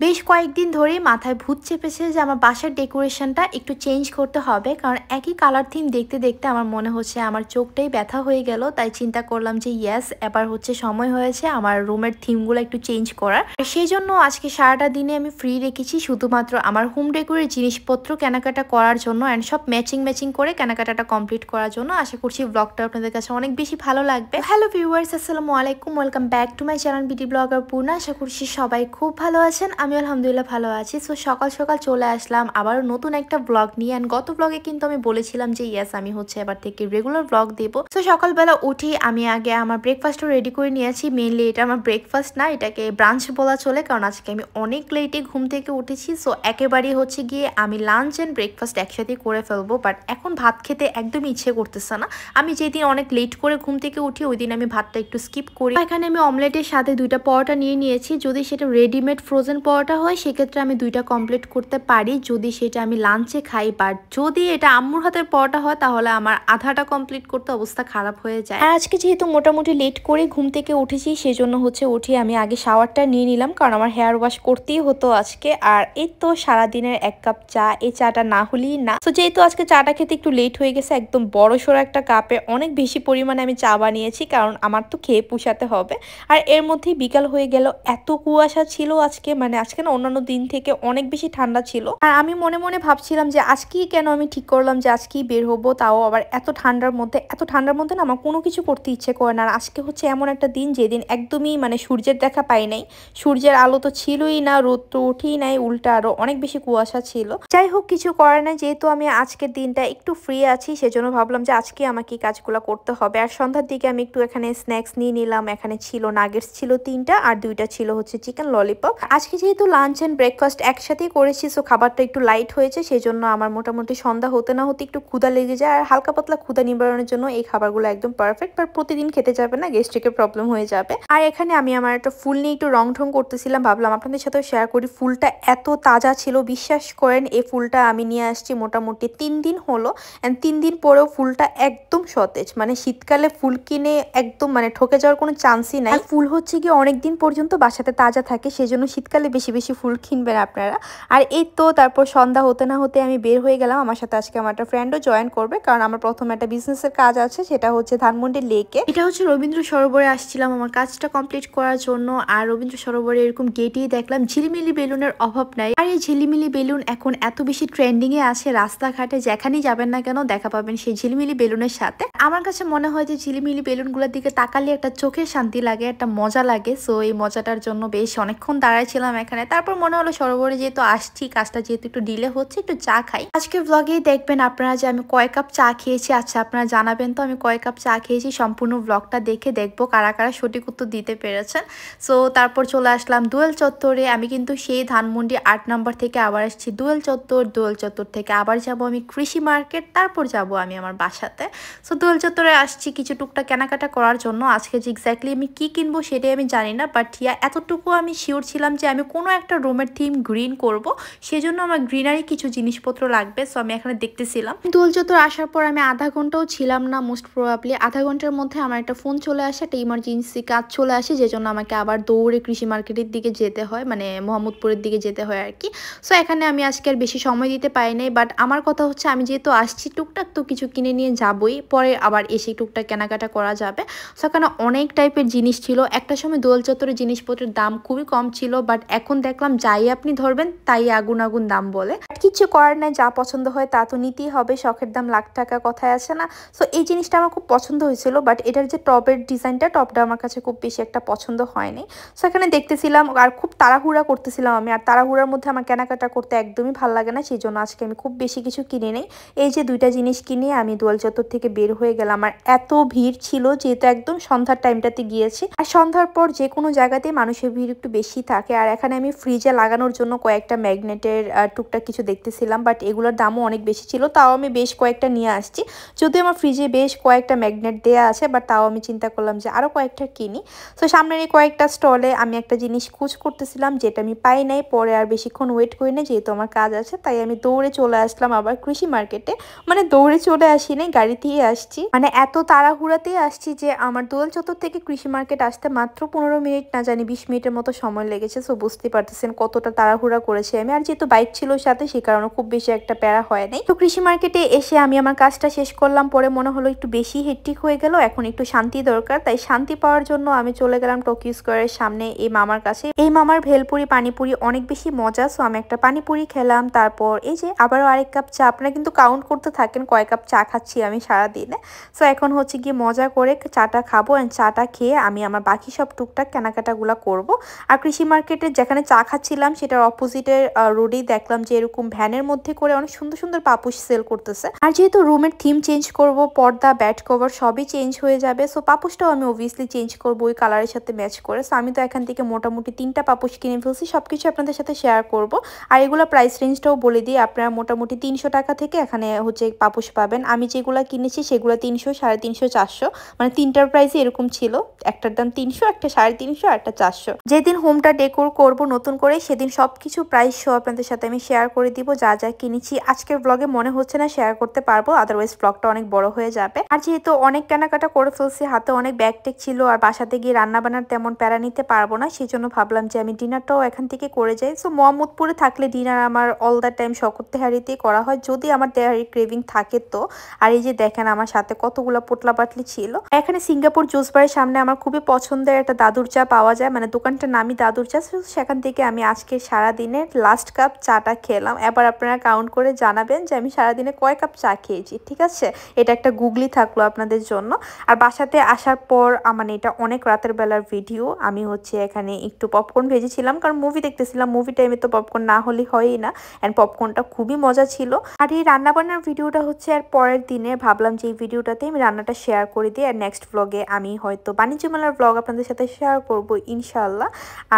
বেশ কয়েকদিন ধরেই মাথায় ভূত চেপেছে যে আমার বাসার ডেকোরেশনটা একটু চেঞ্জ করতে হবে, কারণ একই কালার থিম দেখতে দেখতে আমার মনে হচ্ছে আমার চোখটাই ব্যথা হয়ে গেল। তাই চিন্তা করলাম যে ইয়েস, এবার হচ্ছে সময় হয়েছে আমার রুমের থিমগুলো একটু চেঞ্জ করার। সেই জন্য আজকে সারাটা দিনে আমি ফ্রি রেখেছি শুধুমাত্র আমার হোম ডেকোরের জিনিসপত্র কেনাকাটা করার জন্য অ্যান্ড সব ম্যাচিং করে কেনাকাটাটা কমপ্লিট করার জন্য। আশা করছি ব্লগটা আপনাদের কাছে অনেক বেশি ভালো লাগবে। হ্যালো ভিউয়ার্স, আসসালামু আলাইকুম, welcome back to my channel BD blogger Purna. আশা করছি সবাই খুব ভালো আছেন, আমি আলহামদুলিল্লাহ ভালো আছি। সো সকাল সকাল চলে আসলাম আবারও নতুন একটা ব্লগ নিয়ে। অ্যান্ড গত ব্লগে কিন্তু আমি বলেছিলাম যে ইয়েস, আমি হচ্ছে এবার থেকে রেগুলার ব্লগ দেবো। সো সকালবেলা উঠি আমি আগে আমার ব্রেকফাস্টও রেডি করে নিয়েছি। মেনলি এটা আমার ব্রেকফাস্ট না, এটাকে ব্রাঞ্চ বলা চলে, কারণ আজকে আমি অনেক লেটে ঘুম থেকে উঠেছি। সো একেবারেই হচ্ছে গিয়ে আমি লাঞ্চ অ্যান্ড ব্রেকফাস্ট একসাথে করে ফেলবো, বাট এখন ভাত খেতে একদমই ইচ্ছে করতেছে না। আমি যেদিন অনেক লেট করে ঘুম থেকে উঠি ওই দিন আমি ভাতটা একটু স্কিপ করি। এখানে আমি অমলেটের সাথে 2টা পরোটা নিয়ে নিয়েছি। যদি সেটা রেডিমেড ফ্রোজেন পরোটা হয় সেক্ষেত্রে আমি 2টা কমপ্লিট করতে পারি যদি সেটা আমি লাঞ্চে খাই, বাট যদি এটা আম্মুর হাতের পরোটা হয় তাহলে আমার আধাটা কমপ্লিট করতে অবস্থা খারাপ হয়ে যায়। আর আজকে যেহেতু মোটামুটি লেট করে ঘুম থেকে উঠেছি সেজন্য হচ্ছে উঠে আমি আগে শাওয়ারটা নিয়ে নিলাম, কারণ আমার হেয়ার ওয়াশ করতেই হতো আজকে। আর এই তো সারাদিনের 1 কাপ চা, এই চাটা না হলেই না। তো যেহেতু আজকে চাটা খেতে একটু লেট হয়ে গেছে, একদম বড়সড় একটা কাপে অনেক বেশি পরিমাণে আমি চা বানিয়েছি, কারণ আমার তো খেয়ে পুষাতে হবে। আর এর মধ্যেই বিকাল হয়ে গেল। এত কুয়াশা ছিল আজকে, মানে আজকে না অন্যান্য দিন থেকে অনেক বেশি ঠান্ডা ছিল। আর আমি মনে মনে ভাবছিলাম যে আজকেই কেন আমি ঠিক করলাম যে আজকেই বের হবো, তাও আবার এত ঠান্ডার মধ্যে না আমার কোনো কিছু করতে ইচ্ছে করে না। আর আজকে হচ্ছে এমন একটা দিন যেদিন একদমই মানে সূর্যের দেখা পাই নাই, সূর্যের আলো তো ছিলই না, রোদ তো উঠেই নাই, উল্টা আরো অনেক বেশি কুয়াশা ছিল। যাই হোক, কিছু করার নাই, যেহেতু আমি আজকের দিনটা একটু ফ্রি আছি সেজন্য ভাবলাম যে আজকে আমাকে এই কাজগুলো করতে হবে। আর সন্ধ্যার দিকে আমি একটু এখানে স্ন্যাক্স নিয়ে নিলাম। এখানে ছিল নাগেটস ছিল 3টা, আর 2টা ছিল হচ্ছে চিকেন ললিপপ। আজকে যেহেতু লাঞ্চ এন্ড ব্রেকফাস্ট একসাথেই করেছি, সো খাবারটা একটু লাইট হয়েছে, সেজন্য আমার মোটামুটি সন্ধ্যা হতে না হতে একটু ক্ষুধা লেগে যায়। আর হালকা পাতলা ক্ষুধা নিবারণের জন্য এই খাবারগুলো একদম পারফেক্ট। বাট প্রতিদিন খেতে যাবে না, গ্যাস্ট্রিকের প্রবলেম হয়ে যাবে। আর এখানে আমি আমার একটা ফুল নিয়ে একটু রং ঢং করতেছিলাম, ভাবলাম আপনাদের সাথেও শেয়ার করি। ফুলটা এত তাজা ছিল, বিশ্বাস করেন এই ফুলটা আমি নিয়ে আসছি মোটামুটি 3 দিন হলো, এন্ড 3 দিন পরেও ফুলটা একদম সতেজ। মানে শীতকালে ফুল কিনে একদম মানে ঠকে যাওয়ার কোনো চান্সই নাই। ফুল হচ্ছে কি অনেকদিন পর্যন্ত বাসাতে তাজা থাকে, সেজন্য শীতকালে বেশি বেশি ফুল কিনবেন আপনারা। আর এই তো তারপর সন্ধ্যা হতে না হতে আমি বের হয়ে গেলাম। আমার সাথে আজকে আমার একটা ফ্রেন্ডও জয়েন করবে, কারণ আমার প্রথম একটা বিজনেসের কাজ আছে, সেটা হচ্ছে ধানমন্ডি লেকে। এটা হচ্ছে রবীন্দ্র সরোবরে আসছিলাম আমার কাজটা কমপ্লিট করার জন্য। আর রবীন্দ্র সরোবরে এরকম গেটেই দেখলাম ঝিলিমিলি বেলুনের অভাব নাই। আর এই ঝিলিমিলি বেলুন এখন এত বেশি ট্রেন্ডিং এ আছে, রাস্তাঘাটে যেখানেই যাবেন না কেন দেখা পাবেন সেই ঝিলিমিলি বেলুনের সাথে। আমার কাছে মনে হয় যে ঝিলিমিলি বেলুনগুলোর দিকে তাকালে একটা চোখের শান্তি লাগে, একটা মজা লাগে। সো এই মজাটার জন্য বেশ অনেকক্ষণ দাঁড়াইছিলাম এখানে। তারপর মনে হলো সরোবরে যেহেতু আসছি, কাজটা যেহেতু একটু ডিলে হচ্ছে, একটু চা খাই। আজকে ব্লগেই দেখবেন আপনারা যে আমি কয় কাপ চা খেয়েছি। আচ্ছা আপনারা জানাবেন তো আমি কয় কাপ চা খেয়েছি। সম্পূর্ণ ব্লগটা দেখে দেখবো কারা কারা সঠিক উত্তর দিতে পেরেছেন। সো তারপর চলে আসলাম দোয়েল চত্বরে। আমি কিন্তু সেই ধানমন্ডি 8 নম্বর থেকে আবার আসছি দোয়েল চত্বর থেকে আবার যাব আমি কৃষি মার্কেট, তারপর যাব আমি আমার বাসাতে। সো দোয়েল চত্বরে আসছি কিছু টুকটা কেনাকাটা করার জন্য। আজকে যে এক্স্যাক্টলি আমি কি কিনবো সেটাই আমি জানি না, বাট এতটুকু আমি শিওর ছিলাম যে আমি কোনো একটা রুমের থিম গ্রিন করব, সেজন্য আমার গ্রিনারি কিছু জিনিসপত্র লাগবে। সো আমি এখানে দেখতেছিলাম। দোয়েল চত্বর আসার পর আমি আধা ঘন্টাও ছিলাম না, মোস্ট প্রবাবলি আধা ঘন্টার মধ্যে আমার একটা ফোন চলে আসে, একটা ইমার্জেন্সি কাজ চলে আসে, যে জন্য আমাকে আবার দৌড়ে কৃষি মার্কেটের দিকে যেতে হয়, মানে মোহাম্মদপুরের দিকে যেতে হয় আর কি। সো এখানে আমি আজকে আর বেশি সময় দিতে পারি নাই, বাট আমার কথা হচ্ছে আমি যেহেতু আসছি টুকটাক তো কিছু কিনে নিয়ে যাবই, পরে আবার এসে টুকটাক কেনাকাটা করা যাবে। সো এখানে অনেক টাইপের জিনিস ছিল। একটা সময় দোয়েল চত্বরের জিনিসপত্রের দাম খুবই কম ছিল, বাট এখন দেখলাম যাই আপনি ধরবেন তাই আগুন আগুন দাম বলে। কিছু করার নাই, যা পছন্দ হয় তা তো নিতেই হবে, শখের দাম লাখ টাকা কথায় আছে না। সো এই জিনিসটা আমার খুব পছন্দ হয়েছিল, বাট এটার যে টপের ডিজাইনটা, টপটা আমার কাছে খুব বেশি একটা পছন্দ হয়নি। সো এখানে দেখতেছিলাম আর খুব তাড়াহুড়া করতেছিলাম আমি, আর তাড়াহুড়ার মধ্যে আমার কেনাকাটা করতে একদমই ভালো লাগে না, সেই জন্য আজকে আমি খুব বেশি কিছু কিনে নেই। এই যে 2টা জিনিস কিনে আমি দোয়েল চত্বর থেকে বের হয়ে গেলাম। আর এত ভিড় ছিল, যেহেতু একদম সন্ধ্যার টাইমটাতে গিয়েছি, আর সন্ধ্যার পর যে কোনো জায়গাতেই মানুষের ভিড় একটু বেশি থাকে। আর এখানে আমি ফ্রিজে লাগানোর জন্য কয়েকটা ম্যাগনেটের টুকটাক কিছু দেখতেছিলাম, বাট এগুলোর দামও অনেক বেশি ছিল, তাও আমি বেশ কয়েকটা নিয়ে আসছি। যদিও আমার ফ্রিজে বেশ কয়েকটা ম্যাগনেট দেয়া আছে, বাট তাও আমি চিন্তা করলাম যে আরও কয়েকটা কিনি। সো সামনের এই কয়েকটা স্টলে আমি একটা জিনিস খোঁজ করতেছিলাম, যেটা আমি পাই নাই। পরে আর বেশিক্ষণ ওয়েট করি না, যেহেতু আমার কাজ আছে, তাই আমি দৌড়ে চলে আসলাম আবার কৃষি মার্কেটে। মানে দৌড়ে চলে আসি নাই, গাড়িতেই আসছি। মানে এত তাড়াহুড়াতেই আসছি যে আমার দোয়েল চত্বর থেকে কৃষি মার্কেট আসতে মাত্র 15 মিনিট না জানি 20 মিনিটের মতো সময় লেগেছে। সো বুঝতে পারতেছেন কতটা তাড়াহুড়া করেছি আমি। আর যেহেতু বাইক ছিল সাথে সে কারণে খুব বেশি একটা প্যারা হয় নাই। তো কৃষি মার্কেটে এসে আমি আমার কাজটা শেষ করলাম, পরে মনে হলো একটু বেশি হেক্টিক হয়ে গেল, এখন একটু শান্তি দরকার। তাই শান্তি পাওয়ার জন্য আমি চলে গেলাম টোকিও স্কোয়ারের সামনে এই মামার কাছে। এই মামার ভেলপুরি পানিপুরি অনেক বেশি মজা। সো আমি একটা পানিপুরি খেলাম, তারপর এই যে আবারও আরেক কাপ চা। আপনারা কিন্তু কাউন্ট করতে থাকেন কয় কাপ চা খাচ্ছি আমি সারাদিনে। সো এখন হচ্ছে গিয়ে মজা করে চাটা খাবো, অ্যান্ড চাটা খেয়ে আমি আমার বাকি সব টুকটাক কেনাকাটাগুলো করব। আর কৃষি মার্কেটে যেখানে চা খাচ্ছিলাম সেটার অপোজিটের রোডেই দেখলাম যে এরকম ভ্যানের মধ্যে করে অনেক সুন্দর সুন্দর পাপুস সেল করতেছে। আর যেহেতু রুমের থিম চেঞ্জ করব, পর্দা ব্যাড কভার সবই চেঞ্জ হয়ে যাবে, সো পাপুসটাও আমি অবভিয়াসলি চেঞ্জ করবো ওই কালারের সাথে ম্যাচ করে। সো আমি তো এখান থেকে মোটামুটি 3টা পাপুস কিনে ফেলছি, সবকিছু আপনাদের সাথে শেয়ার করব। আর এগুলো প্রাইস রেঞ্জটাও বলে দিই, আপনারা মোটামুটি 300 টাকা থেকে এখানে হচ্ছে পাপুস পাবেন। আমি যেগুলো কিনেছি সেগুলো 300, 350, 400, মানে 3টার প্রাইসই এরকম ছিল। একটার দাম 300, একটা 350, একটা 400। যেদিন হোমটা ডেকোর করব নতুন করে সেদিন সবকিছু প্রাইস শো আপনাদের সাথে আমি শেয়ার করে দিব, যা যা কিনেছি। আজকের ব্লগে মনে হচ্ছে না শেয়ার করতে পারবো, আদারওয়াইজ ব্লগটা অনেক বড় হয়ে যাবে। আর যেহেতু অনেক কেনাকাটা করে ফেলছি, হাতে অনেক ব্যাগ টেক ছিল, আর বাসাতে গিয়ে রান্না বান্নার তেমন প্যারা নিতে পারবো না, সেই জন্য ভাবলাম যে আমি ডিনারটাও এখান থেকে করে যাই। সো মোহাম্মদপুরে থাকলে ডিনার আমার অল দ্য টাইম শকত তেহারিতেই করা হয়, যদি আমার তেহারি ক্রেভিং থাকে তো। আর এই যে দেখেন আমার সাথে কতগুলো পোটলা পাটলি ছিল। এখানে সিঙ্গাপুর জুস বারের সামনে আমার খুবই পছন্দের একটা দাদুর চা পাওয়া যায়, মানে দোকানটার নামই দাদুর চা। সেখান থেকে আমি আজকে সারাদিনের লাস্ট কাপ চাটা খেলাম। এবার আপনারা কাউন্ট করে জানাবেন যে আমি সারাদিনে কয় কাপ চা খেয়েছি, ঠিক আছে? এটা একটা গুগলি থাকলো আপনাদের জন্য। আর বাসাতে আসার পর মানে এটা অনেক রাতের বেলার ভিডিও, আমি হচ্ছে এখানে একটু পপকর্ন ভেজেছিলাম, কারণ মুভি দেখতেছিলাম, মুভি টাইমে তো পপকর্ন না হলে হয়ই না। অ্যান্ড পপকর্নটা খুবই মজা ছিল। আর এই রান্নাবান্নার ভিডিওটা হচ্ছে আর পরের দিনে, ভাবলাম যে এই ভিডিওটাতে আমি রান্নাটা শেয়ার করে দিই। আর নেক্সট ব্লগে আমি হয়তো বাণিজ্য মেলার ব্লগ আপনাদের সাথে শেয়ার করবো ইনশাল্লাহ।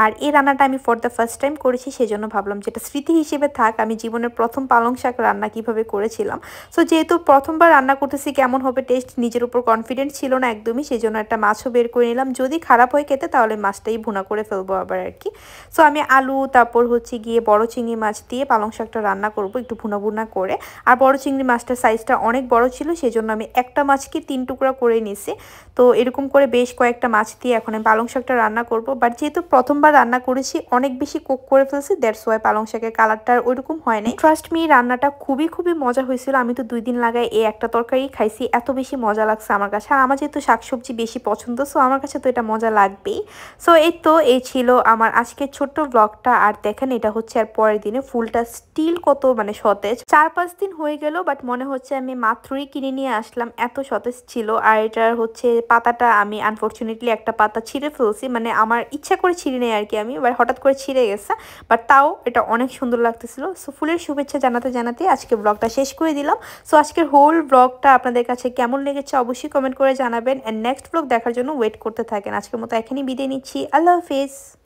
আর এই রান্নাটা আমি ফর দ্য ফার্স্ট টাইম করেছি, সেজন্য ভাবলাম যেটা স্মৃতি হিসেবে থাক, আমি জীবনের প্রথম পালং শাক রান্না কিভাবে করেছিলাম। সো যেহেতু প্রথমবার রান্না করতেছি, কেমন হবে টেস্ট নিজের উপর কনফিডেন্ট ছিল না একদমই, সেই জন্য একটা মাছও বের করে নিলাম। যদি খারাপ হয় খেতে তাহলে মাছটাই ভুনা করে ফেলবো আবার আর কি। সো আমি আলু, তারপর হচ্ছে গিয়ে বড় চিংড়ি মাছ দিয়ে পালং শাকটা রান্না করব একটু ভুনা ভুনা করে। আর বড় চিংড়ি মাছটার সাইজটা অনেক বড় ছিল, সেই জন্য আমি একটা মাছকে 3 টুকরা করে নিছি। তো এরকম করে বেশ কয়েকটা মাছ দিয়ে এখন আমি পালং শাকটা রান্না করব। বাট যেহেতু প্রথমবার রান্না করেছি, অনেক বেশি কুক করে ফেলছি, দ্যাটস ওয়াই পালং শাকের কালারটা ওইরকম হয় নাই। ট্রাস্ট মি, রান্নাটা খুবই খুবই মজা হয়েছিল। আমি তো 2 দিন লাগাই এই একটা তরকারি খাইছি, এত বেশি মজা লাগছে আমার কাছে। আর আমার যেহেতু শাকসবজি বেশি পছন্দ, সো আমার কাছে তো এটা মজা লাগবেই। সো এই ছিল আমার আজকের ছোট্ট ব্লগটা। আর দেখেন এটা হচ্ছে আর পরের দিনে, ফুলটা স্টিল কত মানে সতেজ। 4-5 দিন হয়ে গেল, বাট মনে হচ্ছে আমি মাত্রই কিনে নিয়ে আসলাম, এত সতেজ ছিল। আর এটার হচ্ছে পাতাটা আমি আনফরচুনেটলি একটা পাতা ছিঁড়ে ফেলছি, মানে আমার ইচ্ছা করে ছিঁড়ে নেই আর কি, আমি এবার হঠাৎ করে ছিঁড়ে গেছে, বাট তাও এটা অনেক সুন্দর লাগতেছিল। সো ফুলের শুভেচ্ছা জানাতে জানাতে আজকে ব্লগটা শেষ করে দিলাম। সো আজকের হোল ব্লগটা আপনাদের কাছে কেমন লেগেছে অবশ্যই কমেন্ট করে জানাবেন, অ্যান্ড নেক্সট ব্লগ দেখার জন্য ওয়েট করতে থাকেন। আজকের মতো এখানেই বিদায় নিচ্ছি, আল্লাহ হাফেজ।